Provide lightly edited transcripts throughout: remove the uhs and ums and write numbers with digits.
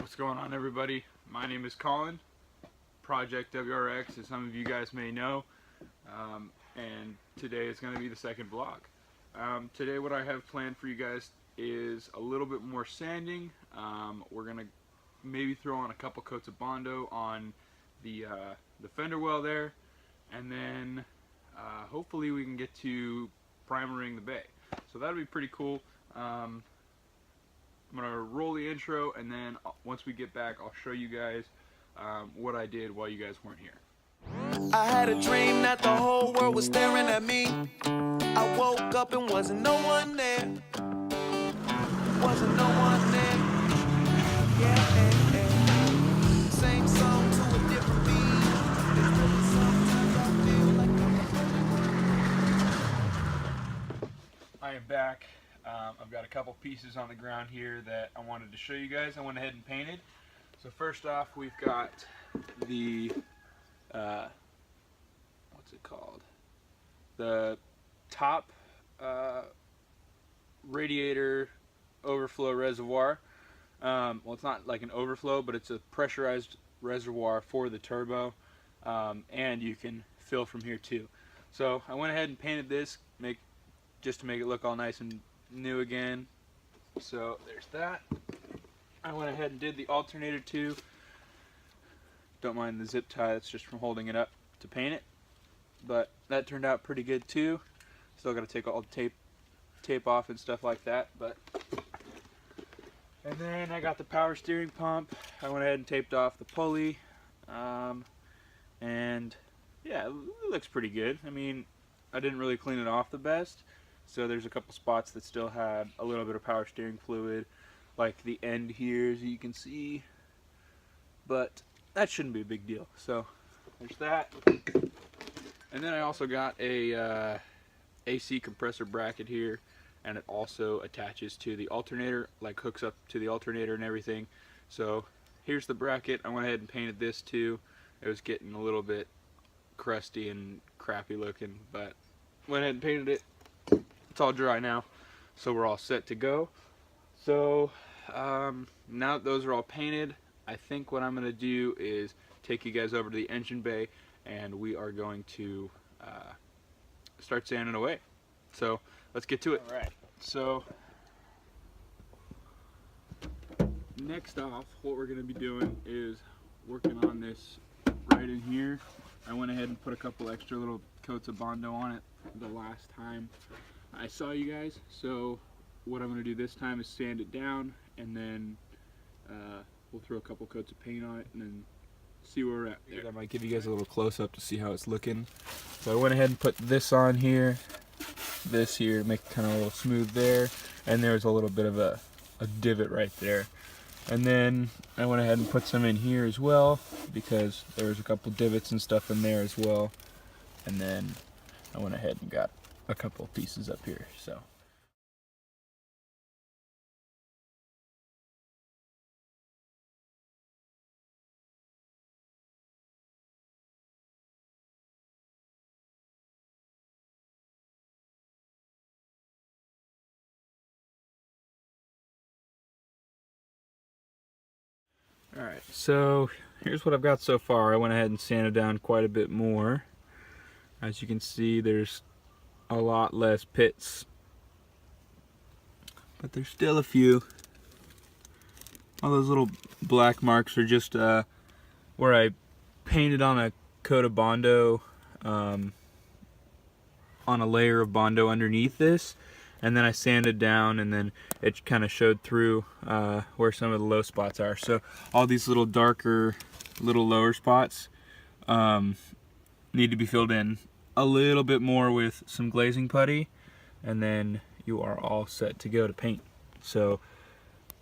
What's going on, everybody? My name is Colin, Project WRX, as some of you guys may know, and today is going to be the second vlog. Today what I have planned for you guys is a little bit more sanding. We're going to maybe throw on a couple coats of bondo on the fender well there, and then hopefully we can get to primering the bay. So that'll be pretty cool. I'm going to roll the intro, and then once we get back, I'll show you guys what I did while you guys weren't here. I had a dream that the whole world was staring at me. I woke up and wasn't no one there. Wasn't no one there. Yeah, same song to a different beat. Sometimes I feel like I am back. I've got a couple pieces on the ground here that I wanted to show you guys. I went ahead and painted. So first off, we've got the what's it called? The top radiator overflow reservoir. Well, it's not like an overflow, but it's a pressurized reservoir for the turbo, and you can fill from here too. So I went ahead and painted this, just to make it look all nice and new again. So there's that. I went ahead and did the alternator too. Don't mind the zip tie, that's just from holding it up to paint it, but that turned out pretty good too. Still got to take all the tape off and stuff like that. And then I got the power steering pump. I went ahead and taped off the pulley, and yeah, it looks pretty good. I mean, I didn't really clean it off the best, so there's a couple spots that still had a little bit of power steering fluid, like the end here, as you can see, but that shouldn't be a big deal. So there's that. And then I also got a AC compressor bracket here, and it also attaches to the alternator, like hooks up to the alternator and everything. So here's the bracket. I went ahead and painted this too. It was getting a little bit crusty and crappy looking, but went ahead and painted it. It's all dry now, so we're all set to go. So now that those are all painted, I think what I'm going to do is take you guys over to the engine bay, and we are going to start sanding away. So let's get to it. Alright, so next off, what we're going to be doing is working on this right in here. I went ahead and put a couple extra little coats of bondo on it the last time I saw you guys. So what I'm going to do this time is sand it down, and then we'll throw a couple coats of paint on it and then see where we're at there. I might give you guys a little close-up to see how it's looking. So I went ahead and put this on here, this here, to make it kind of a little smooth there, and there's a little bit of a divot right there. And then I went ahead and put some in here as well, because there's a couple divots and stuff in there as well. And then I went ahead and got a couple pieces up here. So alright, so here's what I've got so far. I went ahead and sanded down quite a bit more. As you can see, there's a lot less pits, but there's still a few. All those little black marks are just where I painted on a coat of bondo, on a layer of bondo underneath this, and then I sanded down, and then it kind of showed through where some of the low spots are. So all these little darker, little lower spots need to be filled in a little bit more with some glazing putty, and then you are all set to go to paint. So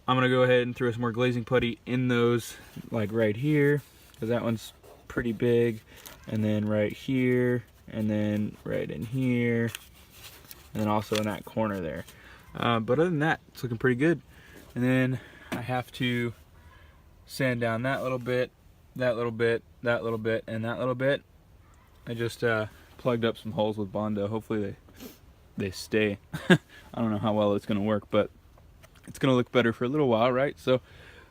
I'm gonna go ahead and throw some more glazing putty in those, like right here, because that one's pretty big, and then right here, and then right in here, and then also in that corner there. But other than that, it's looking pretty good. And then I have to sand down that little bit, that little bit, that little bit, and that little bit. I just plugged up some holes with bondo. Hopefully they stay. I don't know how well it's gonna work, but it's gonna look better for a little while, right? So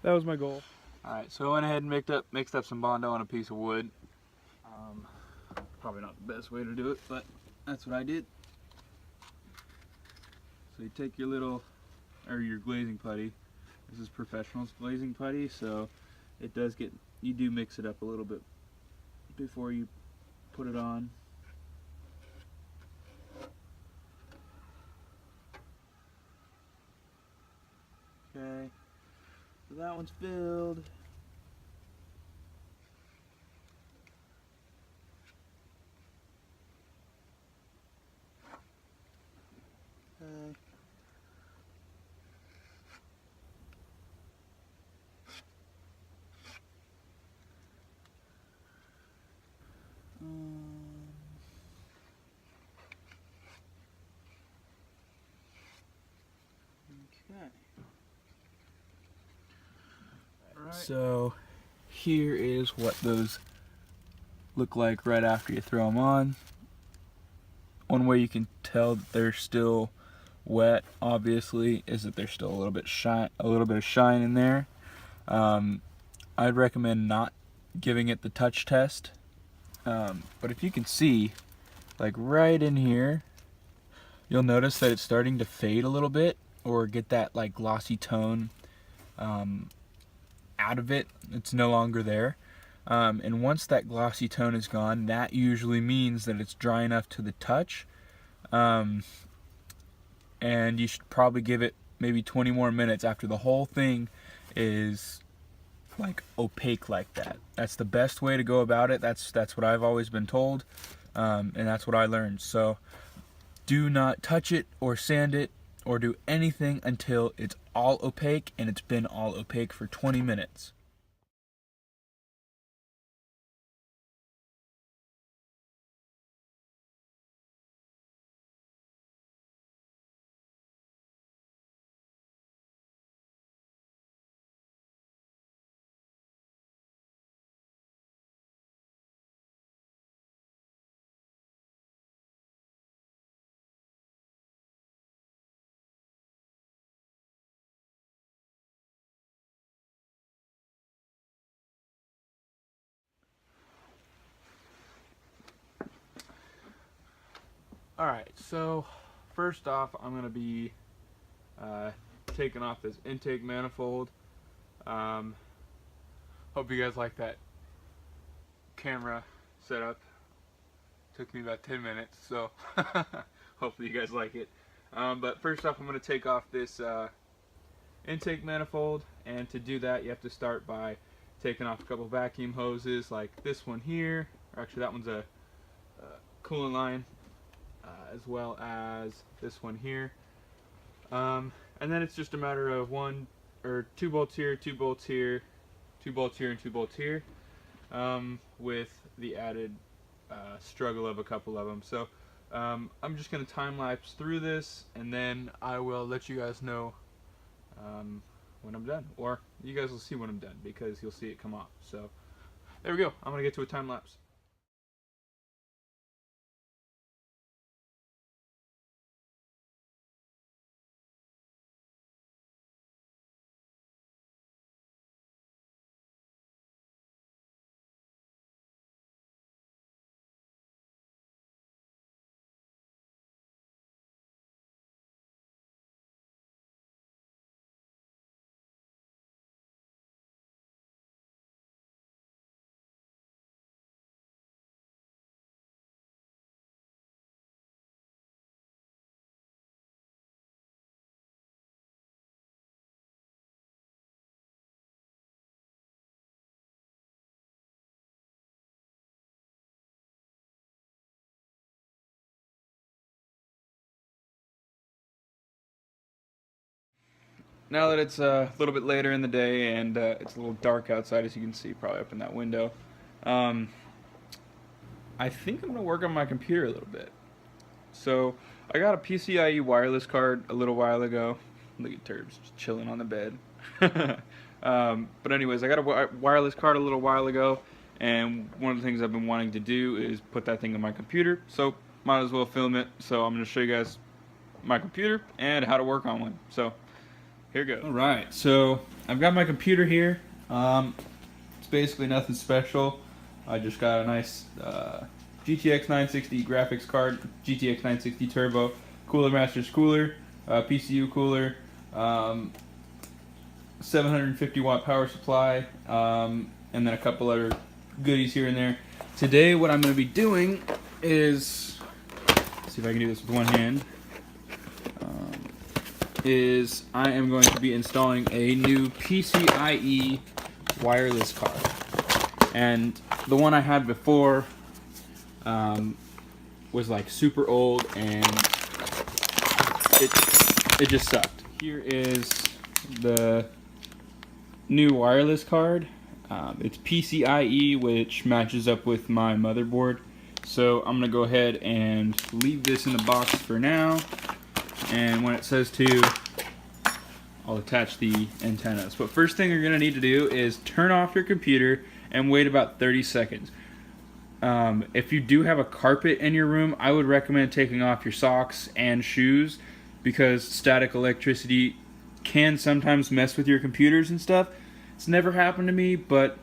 that was my goal. Alright, so I went ahead and mixed up some bondo on a piece of wood. Probably not the best way to do it, but that's what I did. So you take your your glazing putty. This is professional's glazing putty, so you do mix it up a little bit before you put it on. Okay, so that one's filled. Okay. Okay. Right. So here is what those look like right after you throw them on. One way you can tell that they're still wet, obviously, is that there's still a little bit of shine in there. I'd recommend not giving it the touch test. But if you can see, like right in here, you'll notice that it's starting to fade a little bit or get that like glossy tone out of it. It's no longer there. And once that glossy tone is gone, that usually means that it's dry enough to the touch. And you should probably give it maybe 20 more minutes after the whole thing is like opaque like that. That's the best way to go about it. That's what I've always been told, and that's what I learned. So do not touch it or sand it or do anything until it's all opaque, and it's been all opaque for 20 minutes. Alright, so first off, I'm going to be taking off this intake manifold. Hope you guys like that camera setup. Took me about 10 minutes, so hopefully you guys like it. But first off, I'm going to take off this intake manifold, and to do that you have to start by taking off a couple vacuum hoses like this one here, or actually that one's a coolant line, as well as this one here. And then it's just a matter of two bolts here, two bolts here, two bolts here, and two bolts here, with the added struggle of a couple of them. So I'm just going to time lapse through this, and then I will let you guys know when I'm done, or you guys will see when I'm done because you'll see it come off. So there we go. I'm going to get to a time lapse. Now that it's a little bit later in the day and it's a little dark outside, as you can see probably up in that window, I think I'm going to work on my computer a little bit. So I got a PCIe wireless card a little while ago. Look at Turbs just chilling on the bed. But anyways, I got a wireless card a little while ago, and one of the things I've been wanting to do is put that thing on my computer, so might as well film it. So I'm going to show you guys my computer and how to work on one. So here goes. Alright, so I've got my computer here. It's basically nothing special. I just got a nice GTX 960 graphics card, GTX 960 Turbo, Cooler Masters cooler, PCU cooler, 750 watt power supply, and then a couple other goodies here and there. Today what I'm going to be doing is, let's see if I can do this with one hand, is I am going to be installing a new PCIe wireless card. And the one I had before was like super old and it just sucked. Here is the new wireless card. It's PCIe, which matches up with my motherboard. So I'm gonna go ahead and leave this in the box for now. And when it says to, I'll attach the antennas. But first thing you're gonna need to do is turn off your computer and wait about 30 seconds. If you do have a carpet in your room, I would recommend taking off your socks and shoes, because static electricity can sometimes mess with your computers and stuff. It's never happened to me, but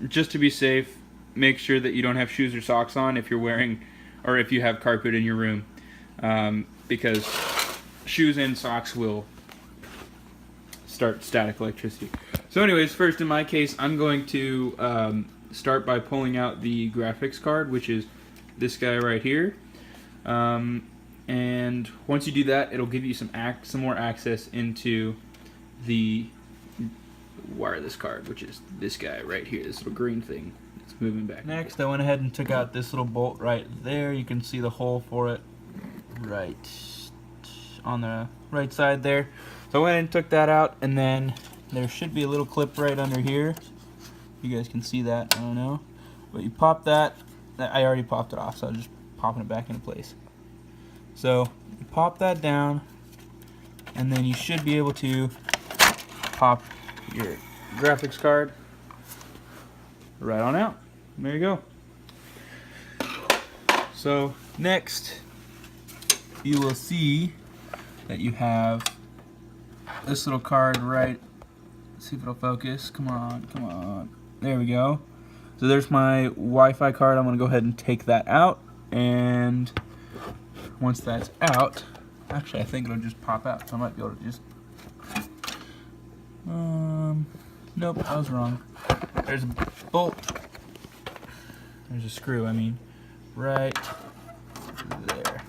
just to be safe, make sure that you don't have shoes or socks on if you're wearing, or if you have carpet in your room, because shoes and socks will start static electricity. So anyways, first in my case, I'm going to start by pulling out the graphics card, which is this guy right here. And once you do that, it'll give you some more access into the wireless card, which is this guy right here, this little green thing that's moving back. Next, I went ahead and took out this little bolt right there. You can see the hole for it right on the right side there. So I went and took that out, and then there should be a little clip right under here. You guys can see that, I don't know. But you pop that, I already popped it off, so I'm just popping it back into place. So you pop that down, and then you should be able to pop your graphics card right on out. There you go. So next, you will see that you have this little card right. Let's see if it'll focus. Come on, come on. There we go. So there's my Wi-Fi card. I'm gonna go ahead and take that out, and once that's out, actually I think it'll just pop out, so I might be able to just nope, I was wrong. There's a bolt, there's a screw, I mean, right there.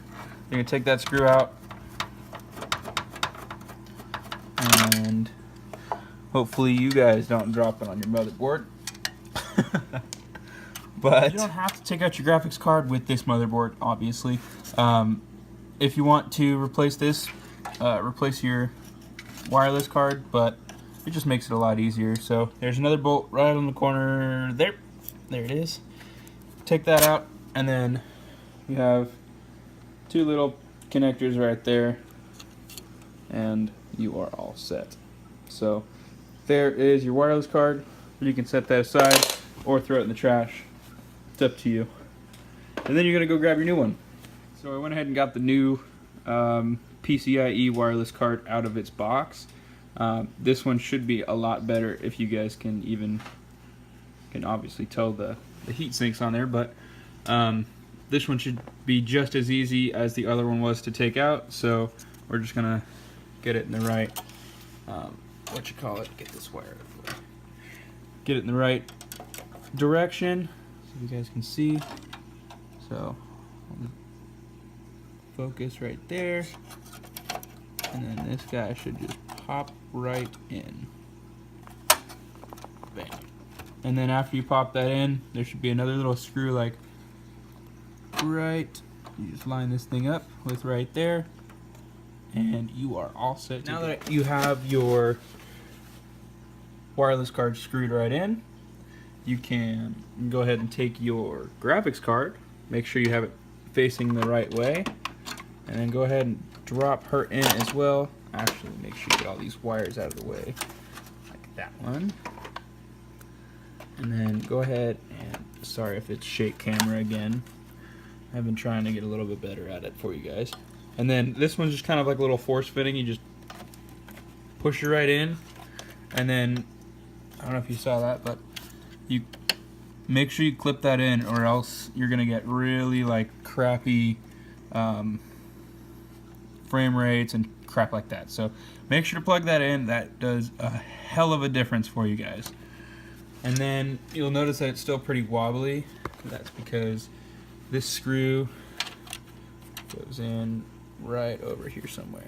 You're gonna take that screw out, and hopefully you guys don't drop it on your motherboard. But you don't have to take out your graphics card with this motherboard, obviously. If you want to replace this, replace your wireless card, but it just makes it a lot easier. So there's another bolt right on the corner there. There it is. Take that out, and then you have two little connectors right there, and you are all set. So there is your wireless card. You can set that aside or throw it in the trash. It's up to you. And then you're gonna go grab your new one. So I went ahead and got the new PCIe wireless card out of its box. This one should be a lot better if you guys can obviously tell the heat sinks on there, but this one should be just as easy as the other one was to take out. So we're just gonna get it in the right, get this wire out of the way. Get it in the right direction so you guys can see. So focus right there, and then this guy should just pop right in. Bang. And then after you pop that in, there should be another little screw like right. You just line this thing up with right there, and you are all set. Now that you have your wireless card screwed right in, you can go ahead and take your graphics card, make sure you have it facing the right way, and then go ahead and drop her in as well. Actually, make sure you get all these wires out of the way, like that one. And then go ahead and, sorry if it's shake camera again, I've been trying to get a little bit better at it for you guys. And then this one's just kind of like a little force fitting. You just push it right in, and then don't know if you saw that, but you make sure you clip that in, or else you're gonna get really like crappy frame rates and crap like that. So make sure to plug that in. That does a hell of a difference for you guys. And then you'll notice that it's still pretty wobbly. That's because this screw goes in right over here somewhere.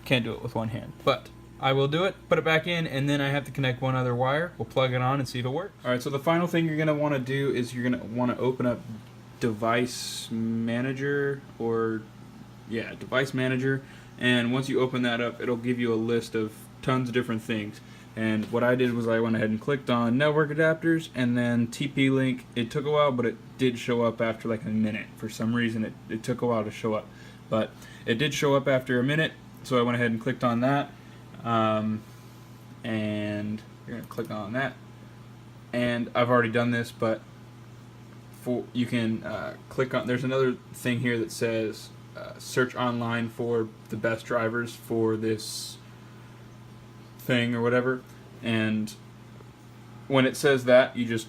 Can't do it with one hand, but I will do it, put it back in, and then I have to connect one other wire. We'll plug it on and see if it works. Alright, so the final thing you're going to want to do is you're going to want to open up Device Manager, Device Manager, and once you open that up, it'll give you a list of tons of different things. And what I did was I went ahead and clicked on network adapters and then TP-Link. It took a while, but it did show up after like a minute. For some reason it took a while to show up, but it did show up after a minute, so I went ahead and clicked on that. And you're gonna click on that, and I've already done this, but you can click on, there's another thing here that says search online for the best drivers for this thing or whatever, and when it says that, you just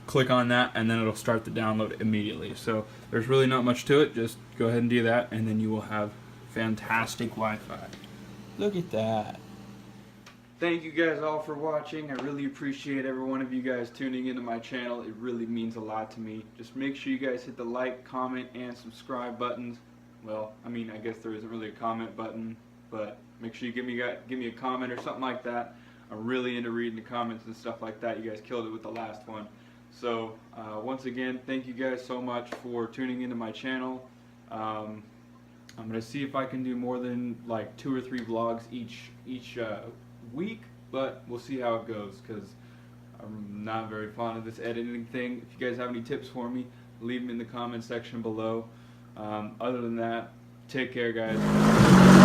click on that and then it'll start the download immediately. So there's really not much to it. Just go ahead and do that, and then you will have fantastic Wi-Fi. Look at that. Thank you guys all for watching. I really appreciate every one of you guys tuning into my channel. It really means a lot to me. Just make sure you guys hit the like, comment, and subscribe buttons. Well, I mean, I guess there isn't really a comment button, but make sure you give me a comment or something like that. I'm really into reading the comments and stuff like that. You guys killed it with the last one. So once again, thank you guys so much for tuning into my channel. I'm gonna see if I can do more than like 2 or 3 vlogs each week, but we'll see how it goes, because I'm not very fond of this editing thing. If you guys have any tips for me, leave them in the comment section below. Other than that, take care, guys.